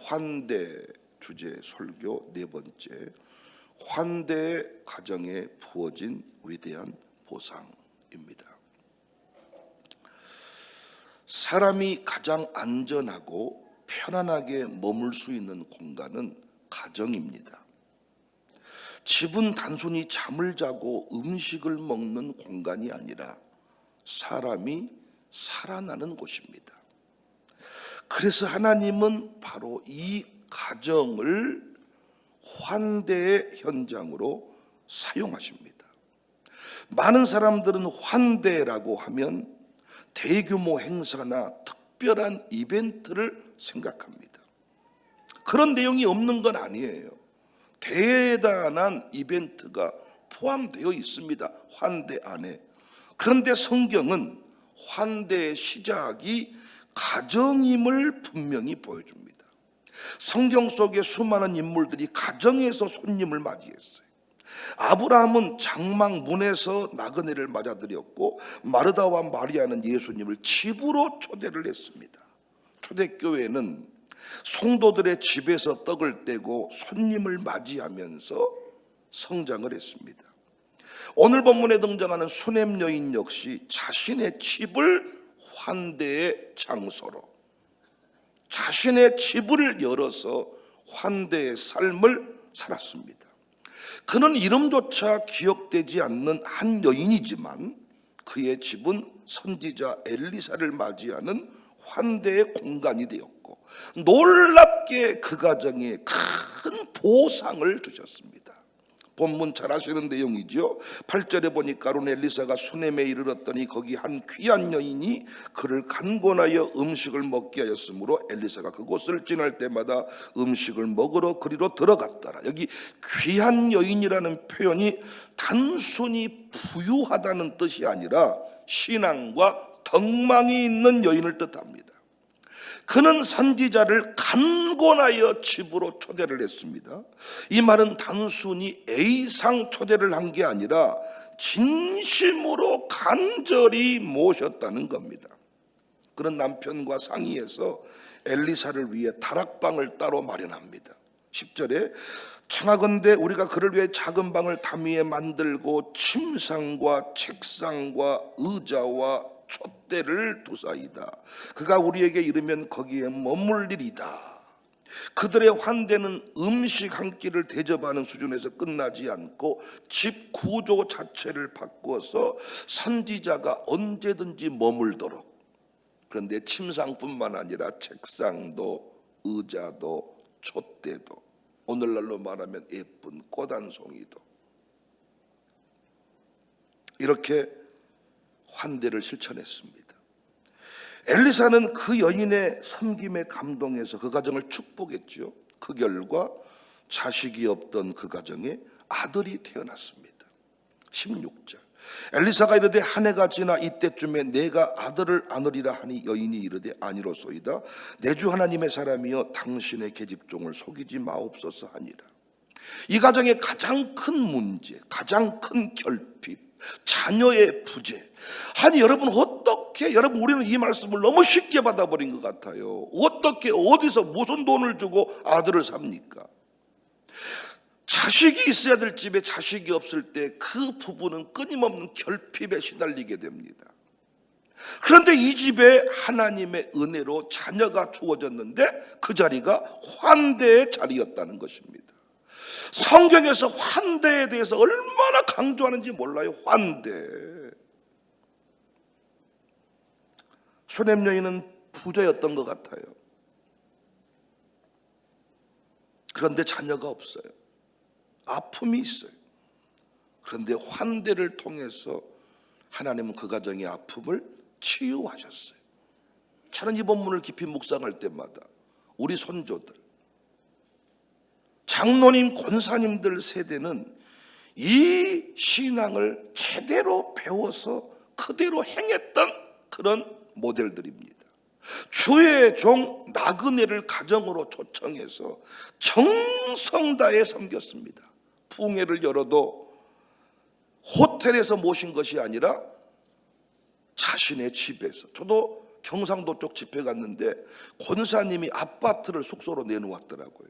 환대 주제 설교 네 번째, 환대 가정에 부어진 위대한 보상입니다. 사람이 가장 안전하고 편안하게 머물 수 있는 공간은 가정입니다. 집은 단순히 잠을 자고 음식을 먹는 공간이 아니라 사람이 살아나는 곳입니다. 그래서 하나님은 바로 이 가정을 환대의 현장으로 사용하십니다. 많은 사람들은 환대라고 하면 대규모 행사나 특별한 이벤트를 생각합니다. 그런 내용이 없는 건 아니에요. 대단한 이벤트가 포함되어 있습니다, 환대 안에. 그런데 성경은 환대의 시작이 가정임을 분명히 보여줍니다. 성경 속의 수많은 인물들이 가정에서 손님을 맞이했어요. 아브라함은 장막 문에서 나그네를 맞아들였고, 마르다와 마리아는 예수님을 집으로 초대를 했습니다. 초대교회는 성도들의 집에서 떡을 떼고 손님을 맞이하면서 성장을 했습니다. 오늘 본문에 등장하는 수넴 여인 역시 자신의 집을 환대의 장소로, 자신의 집을 열어서 환대의 삶을 살았습니다. 그는 이름조차 기억되지 않는 한 여인이지만 그의 집은 선지자 엘리사를 맞이하는 환대의 공간이 되었고, 놀랍게 그 가정에 큰 보상을 주셨습니다. 본문 잘 아시는 내용이죠. 8절에 보니까 아론 엘리사가 수넴에 이르렀더니 거기 한 귀한 여인이 그를 간곤하여 음식을 먹게 하였으므로 엘리사가 그곳을 지날 때마다 음식을 먹으러 그리로 들어갔더라. 여기 귀한 여인이라는 표현이 단순히 부유하다는 뜻이 아니라 신앙과 덕망이 있는 여인을 뜻합니다. 그는 선지자를 간곤하여 집으로 초대를 했습니다. 이 말은 단순히 A상 초대를 한 게 아니라 진심으로 간절히 모셨다는 겁니다. 그런 남편과 상의해서 엘리사를 위해 다락방을 따로 마련합니다. 10절에 청하건대 우리가 그를 위해 작은 방을 담 위에 만들고 침상과 책상과 의자와 촛대를 두사이다. 그가 우리에게 이르면 거기에 머물리리다. 그들의 환대는 음식 한 끼를 대접하는 수준에서 끝나지 않고 집 구조 자체를 바꾸어서 선지자가 언제든지 머물도록, 그런데 침상뿐만 아니라 책상도 의자도 촛대도, 오늘날로 말하면 예쁜 꽃 한 송이도, 이렇게 환대를 실천했습니다. 엘리사는 그 여인의 섬김에 감동해서 그 가정을 축복했죠. 그 결과 자식이 없던 그 가정에 아들이 태어났습니다. 16절 엘리사가 이르되 한 해가 지나 이때쯤에 내가 아들을 안으리라 하니 여인이 이르되 아니로소이다. 내 주 하나님의 사람이여 당신의 계집종을 속이지 마옵소서 하니라. 이 가정의 가장 큰 문제, 가장 큰 결핍, 자녀의 부재. 아니 여러분, 여러분 우리는 이 말씀을 너무 쉽게 받아버린 것 같아요. 어떻게, 어디서 무슨 돈을 주고 아들을 삽니까? 자식이 있어야 될 집에 자식이 없을 때 그 부부는 끊임없는 결핍에 시달리게 됩니다. 그런데 이 집에 하나님의 은혜로 자녀가 주어졌는데 그 자리가 환대의 자리였다는 것입니다. 성경에서 환대에 대해서 얼마나 강조하는지 몰라요. 환대. 수넴 여인은 부자였던 것 같아요. 그런데 자녀가 없어요. 아픔이 있어요. 그런데 환대를 통해서 하나님은 그 가정의 아픔을 치유하셨어요. 저는 이 본문을 깊이 묵상할 때마다 우리 손조들, 장로님, 권사님들 세대는 이 신앙을 제대로 배워서 그대로 행했던 그런 모델들입니다. 주의 종 나그네를 가정으로 초청해서 정성 다해 섬겼습니다. 부흥회를 열어도 호텔에서 모신 것이 아니라 자신의 집에서. 저도 경상도 쪽 집회 갔는데 권사님이 아파트를 숙소로 내놓았더라고요.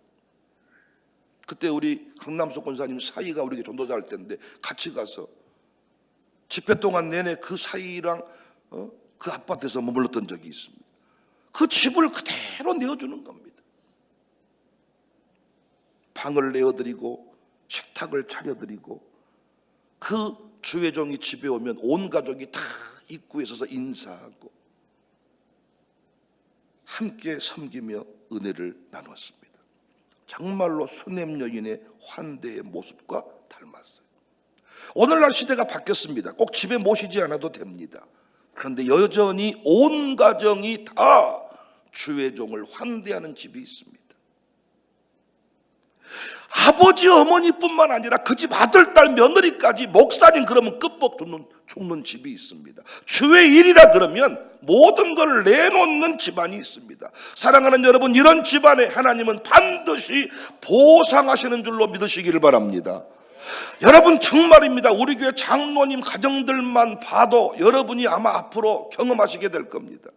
그때 우리 강남석 권사님 사이가 우리에게 전도자 할 때인데 같이 가서 집회 동안 내내 그 사이랑 그 아파트에서 머물렀던 적이 있습니다. 그 집을 그대로 내어주는 겁니다. 방을 내어드리고 식탁을 차려드리고 그 주회종이 집에 오면 온 가족이 다 입구에 서서 인사하고 함께 섬기며 은혜를 나누었습니다. 정말로 수냄 여인의 환대의 모습과 닮았어요. 오늘날 시대가 바뀌었습니다. 꼭 집에 모시지 않아도 됩니다. 그런데 여전히 온 가정이 다 주회종을 환대하는 집이 있습니다. 아버지 어머니뿐만 아니라 그 집 아들 딸 며느리까지 목사님 그러면 끝복 죽는 집이 있습니다. 주의 일이라 그러면 모든 걸 내놓는 집안이 있습니다. 사랑하는 여러분, 이런 집안에 하나님은 반드시 보상하시는 줄로 믿으시기를 바랍니다. 여러분, 정말입니다. 우리 교회 장로님 가정들만 봐도 여러분이 아마 앞으로 경험하시게 될 겁니다.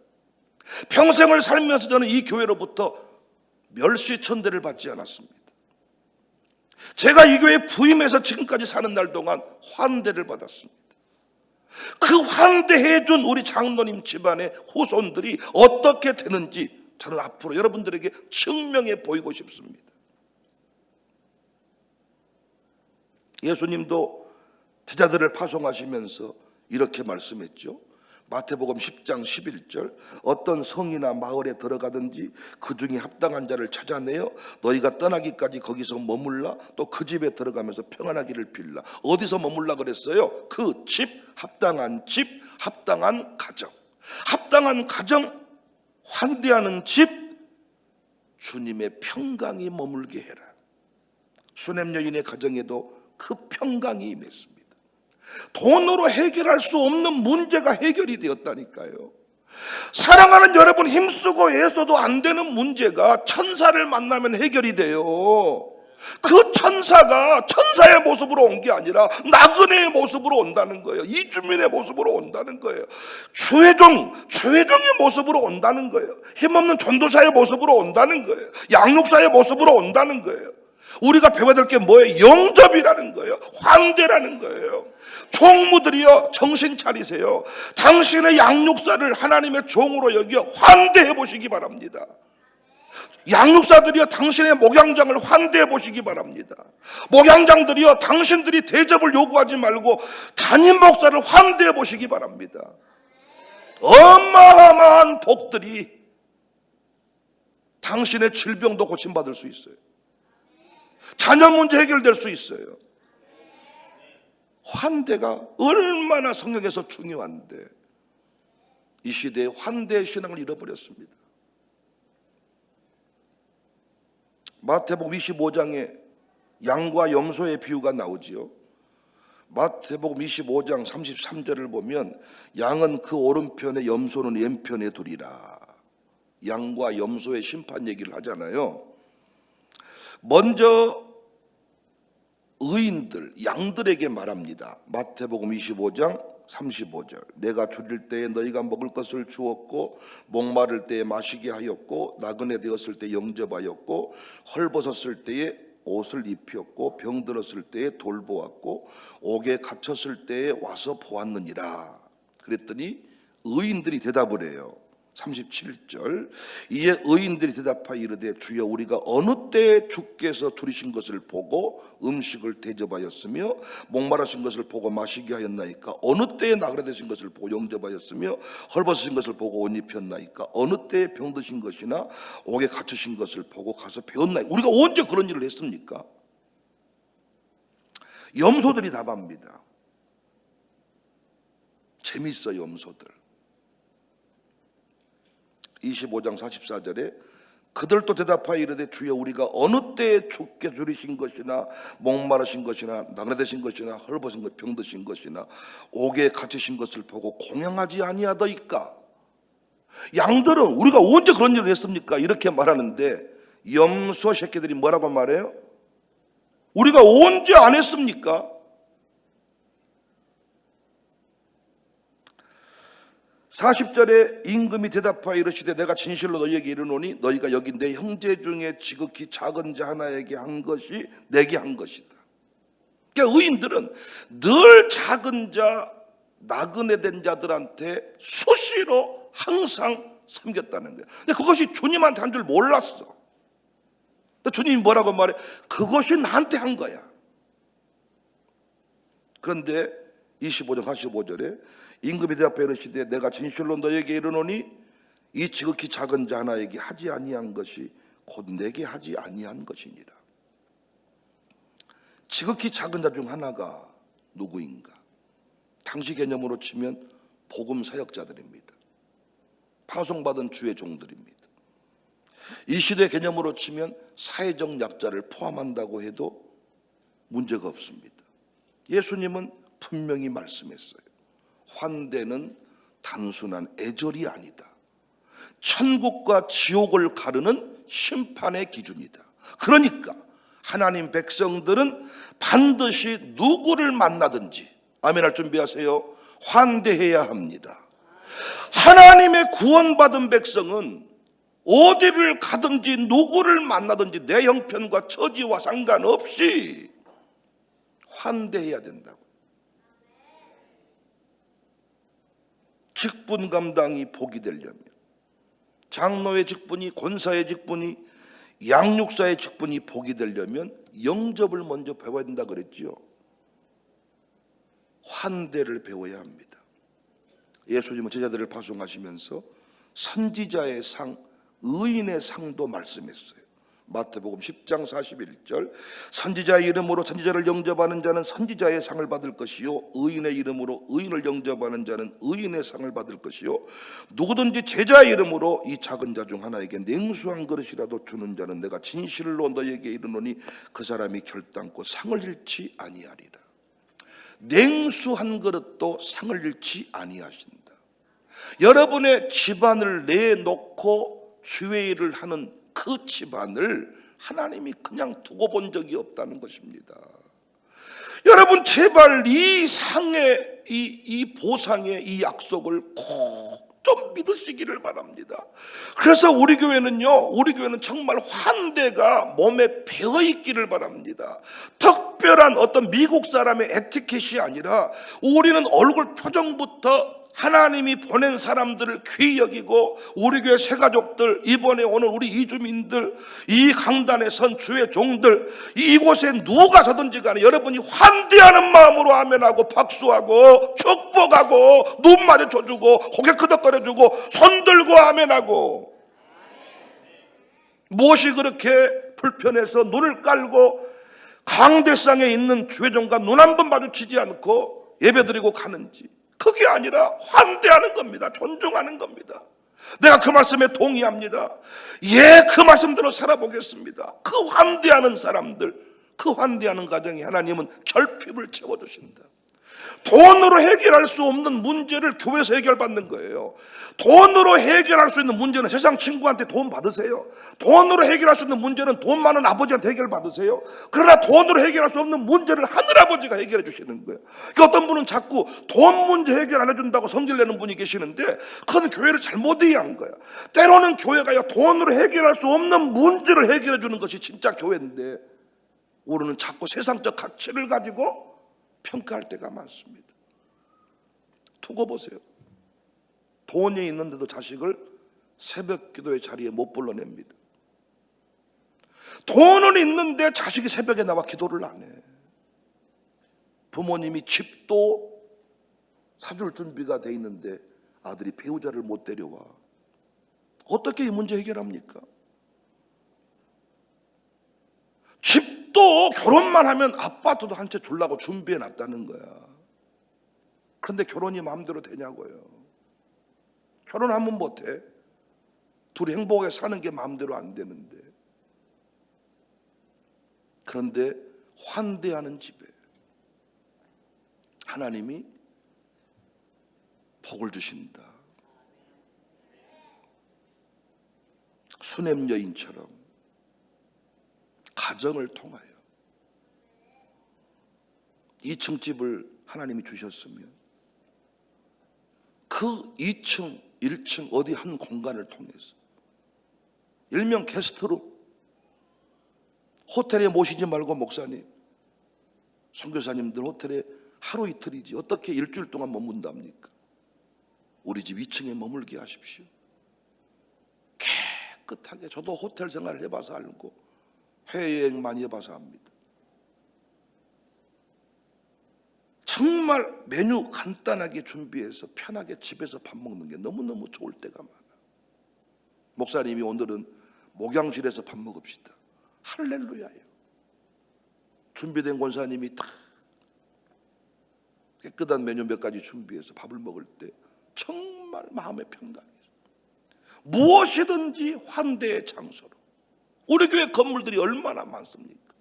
평생을 살면서 저는 이 교회로부터 멸시천대를 받지 않았습니다. 제가 이 교회에 부임해서 지금까지 사는 날 동안 환대를 받았습니다. 그 환대해 준 우리 장로님 집안의 후손들이 어떻게 되는지 저는 앞으로 여러분들에게 증명해 보이고 싶습니다. 예수님도 제자들을 파송하시면서 이렇게 말씀했죠. 마태복음 10장 11절, 어떤 성이나 마을에 들어가든지 그 중에 합당한 자를 찾아내어 너희가 떠나기까지 거기서 머물라. 또 그 집에 들어가면서 평안하기를 빌라. 어디서 머물라 그랬어요? 그 집, 합당한 가정. 합당한 가정, 환대하는 집, 주님의 평강이 머물게 해라. 수냄 여인의 가정에도 그 평강이 임했습니다. 돈으로 해결할 수 없는 문제가 해결이 되었다니까요. 사랑하는 여러분, 힘쓰고 애써도 안 되는 문제가 천사를 만나면 해결이 돼요. 그 천사가 천사의 모습으로 온 게 아니라 나그네의 모습으로 온다는 거예요. 이주민의 모습으로 온다는 거예요. 주회종의 모습으로 온다는 거예요. 힘없는 전도사의 모습으로 온다는 거예요. 양육사의 모습으로 온다는 거예요. 우리가 배워야 될 게 뭐예요? 영접이라는 거예요. 환대라는 거예요. 총무들이여 정신 차리세요. 당신의 양육사를 하나님의 종으로 여겨 환대해 보시기 바랍니다. 양육사들이여 당신의 목양장을 환대해 보시기 바랍니다. 목양장들이여 당신들이 대접을 요구하지 말고 담임 목사를 환대해 보시기 바랍니다. 어마어마한 복들이 당신의 질병도 고침받을 수 있어요. 자녀 문제 해결될 수 있어요. 환대가 얼마나 성경에서 중요한데 이 시대에 환대의 신앙을 잃어버렸습니다. 마태복음 25장에 양과 염소의 비유가 나오지요. 마태복음 25장 33절을 보면 양은 그 오른편에 염소는 왼편에 두리라. 양과 염소의 심판 얘기를 하잖아요. 먼저 의인들, 양들에게 말합니다. 마태복음 25장 35절, 내가 줄일 때에 너희가 먹을 것을 주었고 목마를 때에 마시게 하였고 나그네 되었을 때 영접하였고 헐벗었을 때에 옷을 입혔고 병들었을 때에 돌보았고 옥에 갇혔을 때에 와서 보았느니라. 그랬더니 의인들이 대답을 해요. 37절, 이에 의인들이 대답하여 이르되 주여 우리가 어느 때에 주께서 줄이신 것을 보고 음식을 대접하였으며 목마르신 것을 보고 마시게 하였나이까? 어느 때에 나그네 되신 것을 보고 영접하였으며 헐벗으신 것을 보고 옷 입혔나이까? 어느 때에 병드신 것이나 옥에 갇히신 것을 보고 가서 배웠나이까? 우리가 언제 그런 일을 했습니까? 염소들이 답합니다. 재밌어 염소들. 25장 44절에 그들도 대답하여 이르되 주여 우리가 어느 때에 주께 줄이신 것이나 목마르신 것이나 나그네 되신 것이나 헐벗은 것 병드신 것이나 옥에 갇히신 것을 보고 공양하지 아니하더이까? 양들은 우리가 언제 그런 일을 했습니까? 이렇게 말하는데 염소 새끼들이 뭐라고 말해요? 우리가 언제 안 했습니까? 40절에 임금이 대답하여 이르시되 내가 진실로 너희에게 이르노니 너희가 여기 내 형제 중에 지극히 작은 자 하나에게 한 것이 내게 한 것이다. 그러니까 의인들은 늘 작은 자, 나그네 된 자들한테 수시로 항상 섬겼다는 거예요. 근데 그것이 주님한테 한 줄 몰랐어. 주님이 뭐라고 말해? 그것이 나한테 한 거야. 그런데 25절 45절에 임금이 대답하여 이르시되 내가 진실로 너에게 이르노니 이 지극히 작은 자 하나에게 하지 아니한 것이 곧 내게 하지 아니한 것이니라. 지극히 작은 자 중 하나가 누구인가? 당시 개념으로 치면 복음 사역자들입니다. 파송받은 주의 종들입니다. 이 시대 개념으로 치면 사회적 약자를 포함한다고 해도 문제가 없습니다. 예수님은 분명히 말씀했어요. 환대는 단순한 애절이 아니다. 천국과 지옥을 가르는 심판의 기준이다. 그러니까 하나님 백성들은 반드시 누구를 만나든지 아멘할 준비하세요. 환대해야 합니다. 하나님의 구원받은 백성은 어디를 가든지 누구를 만나든지 내 형편과 처지와 상관없이 환대해야 된다고. 직분 감당이 복이 되려면 장로의 직분이, 권사의 직분이, 양육사의 직분이 복이 되려면 영접을 먼저 배워야 된다 그랬죠. 환대를 배워야 합니다. 예수님은 제자들을 파송하시면서 선지자의 상, 의인의 상도 말씀했어요. 마태복음 10장 41절 선지자의 이름으로 선지자를 영접하는 자는 선지자의 상을 받을 것이요 의인의 이름으로 의인을 영접하는 자는 의인의 상을 받을 것이요 누구든지 제자의 이름으로 이 작은 자 중 하나에게 냉수 한 그릇이라도 주는 자는 내가 진실로 너희에게 이르노니 그 사람이 결단코 상을 잃지 아니하리라. 냉수 한 그릇도 상을 잃지 아니하신다. 여러분의 집안을 내놓고 주의 일을 하는 그 집안을 하나님이 그냥 두고 본 적이 없다는 것입니다. 여러분 제발 이 상의 이 보상의 이 약속을 꼭 좀 믿으시기를 바랍니다. 그래서 우리 교회는 정말 환대가 몸에 배어 있기를 바랍니다. 특별한 어떤 미국 사람의 에티켓이 아니라 우리는 얼굴 표정부터 하나님이 보낸 사람들을 귀히 여기고 우리 교회 새가족들, 이번에 오는 우리 이주민들, 이 강단에 선 주의 종들, 이곳에 누가 서든지 간에 여러분이 환대하는 마음으로 아멘하고 박수하고 축복하고 눈 마주쳐주고 고개 끄덕거려주고 손 들고 아멘하고, 무엇이 그렇게 불편해서 눈을 깔고 강대상에 있는 주의 종과 눈 한 번 마주치지 않고 예배드리고 가는지, 그게 아니라 환대하는 겁니다. 존중하는 겁니다. 내가 그 말씀에 동의합니다. 예, 그 말씀대로 살아보겠습니다. 그 환대하는 사람들, 그 환대하는 가정에 하나님은 결핍을 채워주신다. 돈으로 해결할 수 없는 문제를 교회에서 해결받는 거예요. 돈으로 해결할 수 있는 문제는 세상 친구한테 돈 받으세요. 돈으로 해결할 수 있는 문제는 돈 많은 아버지한테 해결 받으세요. 그러나 돈으로 해결할 수 없는 문제를 하늘아버지가 해결해 주시는 거예요. 그러니까 어떤 분은 자꾸 돈 문제 해결 안 해준다고 성질내는 분이 계시는데 그건 교회를 잘못 이해한 거야. 때로는 교회가 돈으로 해결할 수 없는 문제를 해결해 주는 것이 진짜 교회인데 우리는 자꾸 세상적 가치를 가지고 평가할 때가 많습니다. 두고 보세요. 돈이 있는데도 자식을 새벽 기도의 자리에 못 불러냅니다. 돈은 있는데 자식이 새벽에 나와 기도를 안 해. 부모님이 집도 사줄 준비가 돼 있는데 아들이 배우자를 못 데려와. 어떻게 이 문제 해결합니까? 집도 결혼만 하면 아파트도 한 채 주려고 준비해 놨다는 거야. 그런데 결혼이 마음대로 되냐고요. 결혼하면 못해. 둘이 행복하게 사는 게 마음대로 안 되는데. 그런데 환대하는 집에 하나님이 복을 주신다. 수냄 여인처럼 가정을 통하여 2층 집을 하나님이 주셨으면 그 그 2층, 1층 어디 한 공간을 통해서 일명 게스트룸, 호텔에 모시지 말고 목사님, 선교사님들 호텔에 하루 이틀이지 어떻게 일주일 동안 머문답니까? 우리 집 2층에 머물게 하십시오. 깨끗하게. 저도 호텔 생활을 해봐서 알고 해외여행 많이 해봐서 압니다. 정말 메뉴 간단하게 준비해서 편하게 집에서 밥 먹는 게 너무너무 좋을 때가 많아. 목사님이 오늘은 목양실에서 밥 먹읍시다. 할렐루야예요. 준비된 권사님이 다 깨끗한 메뉴 몇 가지 준비해서 밥을 먹을 때 정말 마음의 평강이 있어요. 무엇이든지 환대의 장소로. 우리 교회 건물들이 얼마나 많습니까?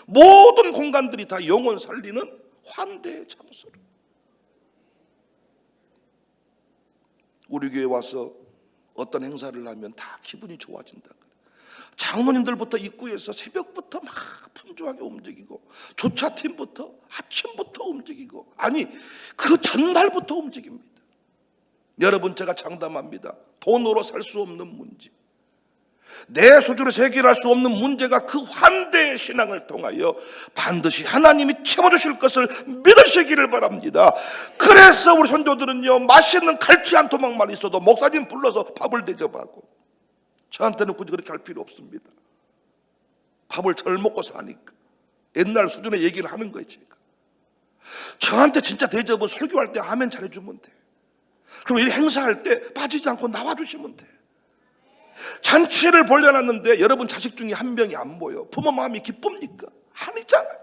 모든 공간들이 다 영혼 살리는 환대의 장소로. 우리 교회 와서 어떤 행사를 하면 다 기분이 좋아진다. 장로님들부터 입구에서 새벽부터 막 분주하게 움직이고, 조차팀부터 아침부터 움직이고, 아니 그 전날부터 움직입니다. 여러분, 제가 장담합니다. 돈으로 살 수 없는 문제, 내 수준에서 해결할 수 없는 문제가 그 환대의 신앙을 통하여 반드시 하나님이 채워주실 것을 믿으시기를 바랍니다. 그래서 우리 선조들은요, 맛있는 갈치 한 토막만 있어도 목사님 불러서 밥을 대접하고, 저한테는 굳이 그렇게 할 필요 없습니다. 밥을 잘 먹고 사니까 옛날 수준의 얘기를 하는 거예요. 제가 저한테 진짜 대접은 설교할 때 아멘 잘해주면 돼. 그리고 이 행사할 때 빠지지 않고 나와주시면 돼. 잔치를 벌려놨는데 여러분 자식 중에 한 명이 안 보여. 부모 마음이 기쁩니까? 아니잖아요.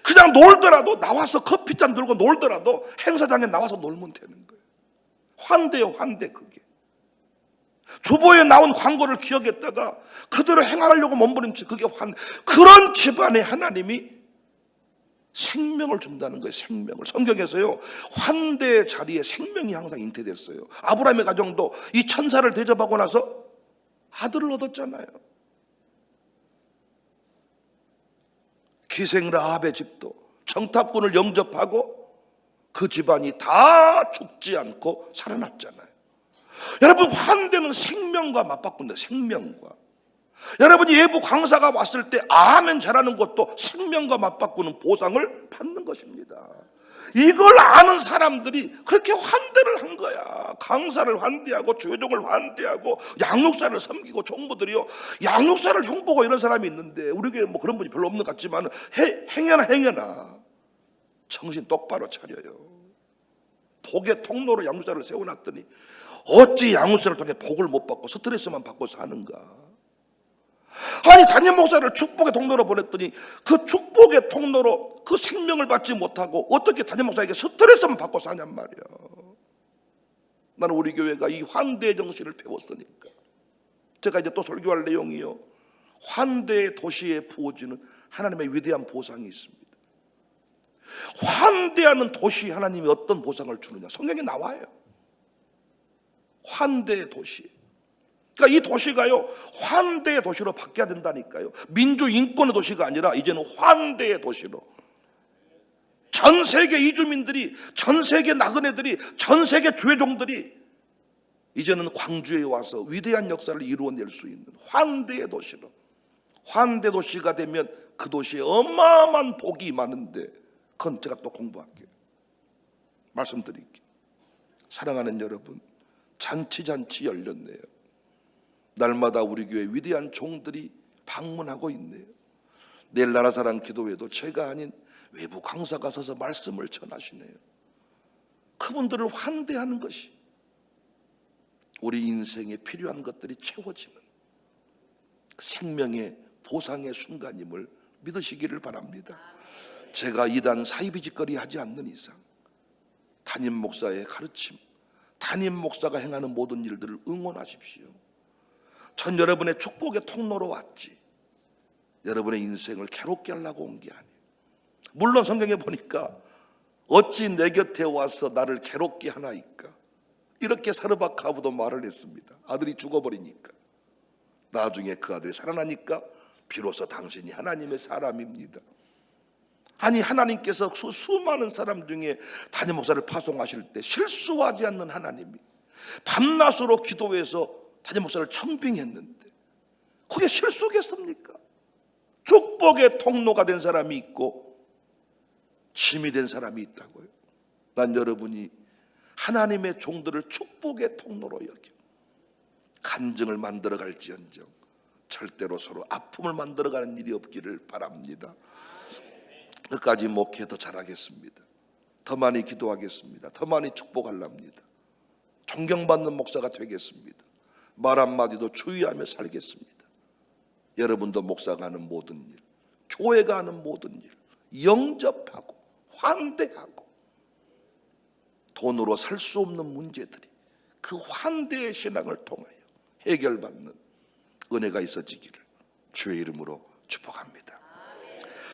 그냥 놀더라도, 나와서 커피잔 들고 놀더라도 행사장에 나와서 놀면 되는 거예요. 환대요, 환대. 그게 주보에 나온 광고를 기억했다가 그대로 행하려고 몸부림치, 그게 그런 집안에 하나님이 생명을 준다는 거예요. 생명을. 성경에서요, 환대 자리에 생명이 항상 잉태됐어요. 아브라함의 가정도 이 천사를 대접하고 나서 아들을 얻었잖아요. 기생 라합의 집도 정탐꾼을 영접하고 그 집안이 다 죽지 않고 살아났잖아요. 여러분, 환대는 생명과 맞바꾼다. 생명과. 여러분이 예부 강사가 왔을 때 아멘 잘하는 것도 생명과 맞바꾸는 보상을 받는 것입니다. 이걸 아는 사람들이 그렇게 환대를 한 거야. 강사를 환대하고 주회종을 환대하고 양육사를 섬기고 종부들이요, 양육사를 흉보고 이런 사람이 있는데 우리 교회 뭐 그런 분이 별로 없는 것 같지만 행여나 정신 똑바로 차려요. 복의 통로로 양육사를 세워놨더니 어찌 양육사를 통해 복을 못 받고 스트레스만 받고 사는가. 아니, 담임 목사를 축복의 통로로 보냈더니 그 축복의 통로로 그 생명을 받지 못하고 어떻게 담임 목사에게 스트레스만 받고 사냔 말이야. 나는 우리 교회가 이 환대의 정신을 배웠으니까. 제가 이제 또 설교할 내용이요, 환대의 도시에 부어지는 하나님의 위대한 보상이 있습니다. 환대하는 도시 하나님이 어떤 보상을 주느냐, 성경에 나와요. 환대의 도시. 그러니까 이 도시가요, 환대의 도시로 바뀌어야 된다니까요. 민주인권의 도시가 아니라 이제는 환대의 도시로. 전 세계 이주민들이, 전 세계 나그네들이, 전 세계 주회종들이 이제는 광주에 와서 위대한 역사를 이루어낼 수 있는 환대의 도시로. 환대 도시가 되면 그 도시에 어마어마한 복이 많은데, 그건 제가 또 공부할게요. 말씀드릴게요. 사랑하는 여러분, 잔치 열렸네요. 날마다 우리 교회 위대한 종들이 방문하고 있네요. 내일 나라사랑 기도회도 제가 아닌 외부 강사가 서서 말씀을 전하시네요. 그분들을 환대하는 것이 우리 인생에 필요한 것들이 채워지는 생명의 보상의 순간임을 믿으시기를 바랍니다. 제가 이단 사이비직거리 하지 않는 이상 담임 목사의 가르침, 담임 목사가 행하는 모든 일들을 응원하십시오. 전 여러분의 축복의 통로로 왔지, 여러분의 인생을 괴롭게 하려고 온 게 아니에요. 물론 성경에 보니까 어찌 내 곁에 와서 나를 괴롭게 하나이까, 이렇게 사르밧하고도 말을 했습니다. 아들이 죽어버리니까. 나중에 그 아들이 살아나니까 비로소 당신이 하나님의 사람입니다. 아니 하나님께서 수많은 사람 중에 담임 목사를 파송하실 때 실수하지 않는 하나님이 밤낮으로 기도해서 담임 목사를 청빙했는데 그게 실수겠습니까? 축복의 통로가 된 사람이 있고 짐이 된 사람이 있다고요. 난 여러분이 하나님의 종들을 축복의 통로로 여겨 간증을 만들어갈지언정 절대로 서로 아픔을 만들어가는 일이 없기를 바랍니다. 끝까지 목회 더 잘하겠습니다. 더 많이 기도하겠습니다. 더 많이 축복하랍니다. 존경받는 목사가 되겠습니다. 말 한마디도 주의하며 살겠습니다. 여러분도 목사가 하는 모든 일, 교회가 하는 모든 일, 영접하고 환대하고 돈으로 살 수 없는 문제들이 그 환대의 신앙을 통하여 해결받는 은혜가 있어지기를 주의 이름으로 축복합니다.